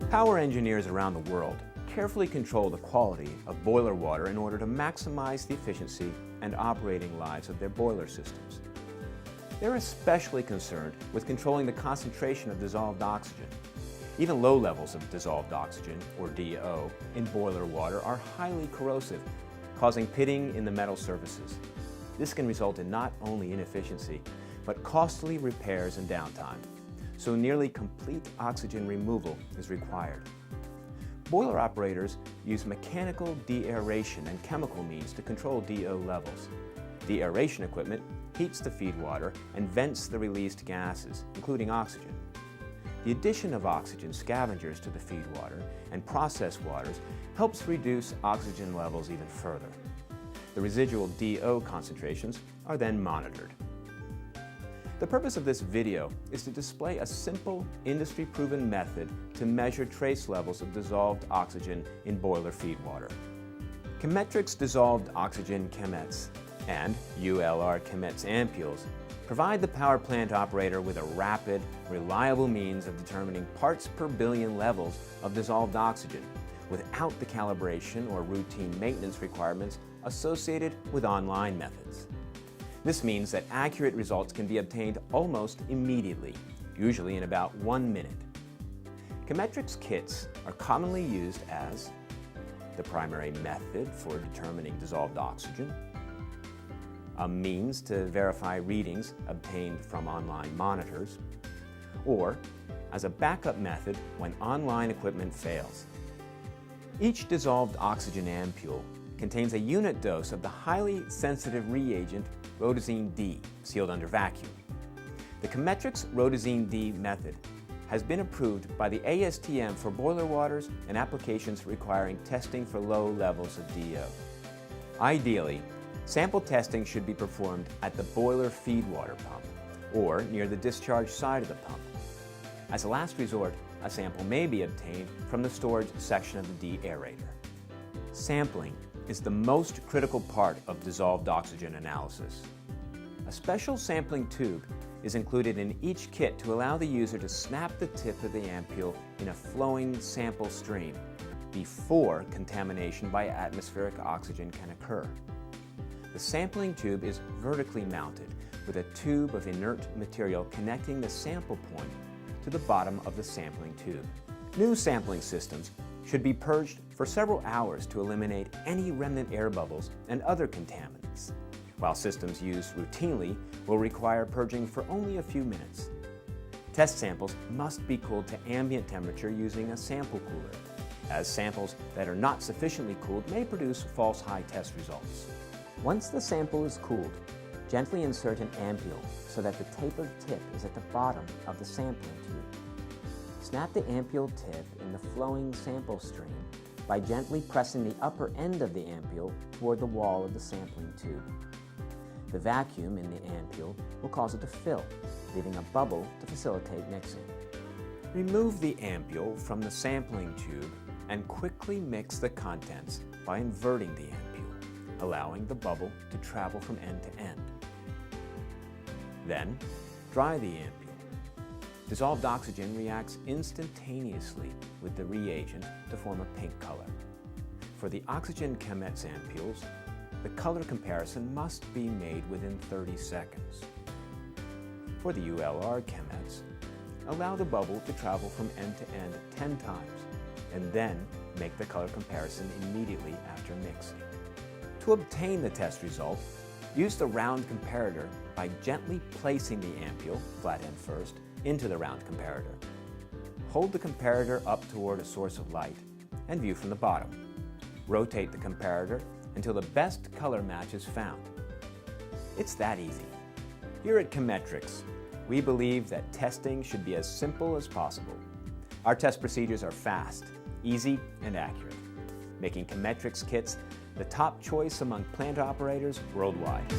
Power engineers around the world carefully control the quality of boiler water in order to maximize the efficiency and operating lives of their boiler systems. They're especially concerned with controlling the concentration of dissolved oxygen. Even low levels of dissolved oxygen, or DO, in boiler water are highly corrosive, causing pitting in the metal surfaces. This can result in not only inefficiency, but costly repairs and downtime, so nearly complete oxygen removal is required. Boiler operators use mechanical de-aeration and chemical means to control DO levels. De-aeration equipment heats the feed water and vents the released gases, including oxygen. The addition of oxygen scavengers to the feed water and processed waters helps reduce oxygen levels even further. The residual DO concentrations are then monitored. The purpose of this video is to display a simple, industry-proven method to measure trace levels of dissolved oxygen in boiler feed water. Chemetrix dissolved oxygen chemettes and ULR chemettes ampules provide the power plant operator with a rapid, reliable means of determining parts per billion levels of dissolved oxygen without the calibration or routine maintenance requirements associated with online methods. This means that accurate results can be obtained almost immediately, usually in about 1 minute. Chemetrix kits are commonly used as the primary method for determining dissolved oxygen, a means to verify readings obtained from online monitors, or as a backup method when online equipment fails. Each dissolved oxygen ampule contains a unit dose of the highly sensitive reagent Rhodazine D, sealed under vacuum. The Chemetrix Rhodazine D method has been approved by the ASTM for boiler waters and applications requiring testing for low levels of DO. Ideally, sample testing should be performed at the boiler feed water pump or near the discharge side of the pump. As a last resort, a sample may be obtained from the storage section of the de-aerator. Sampling is the most critical part of dissolved oxygen analysis. A special sampling tube is included in each kit to allow the user to snap the tip of the ampule in a flowing sample stream before contamination by atmospheric oxygen can occur. The sampling tube is vertically mounted with a tube of inert material connecting the sample point to the bottom of the sampling tube. New sampling systems should be purged for several hours to eliminate any remnant air bubbles and other contaminants, while systems used routinely will require purging for only a few minutes. Test samples must be cooled to ambient temperature using a sample cooler, as samples that are not sufficiently cooled may produce false high test results. Once the sample is cooled, gently insert an ampule so that the tapered tip is at the bottom of the sampling tube. Snap the ampule tip in the flowing sample stream by gently pressing the upper end of the ampule toward the wall of the sampling tube. The vacuum in the ampule will cause it to fill, leaving a bubble to facilitate mixing. Remove the ampule from the sampling tube and quickly mix the contents by inverting the ampule, allowing the bubble to travel from end to end. Then, dry the ampule. Dissolved oxygen reacts instantaneously with the reagent to form a pink color. For the oxygen chemettes ampules, the color comparison must be made within 30 seconds. For the ULR chemettes, allow the bubble to travel from end to end 10 times, and then make the color comparison immediately after mixing. To obtain the test result, use the round comparator by gently placing the ampule, flat end first, into the round comparator. Hold the comparator up toward a source of light and view from the bottom. Rotate the comparator until the best color match is found. It's that easy. Here at Chemetrix, we believe that testing should be as simple as possible. Our test procedures are fast, easy, and accurate, making Chemetrix kits the top choice among plant operators worldwide.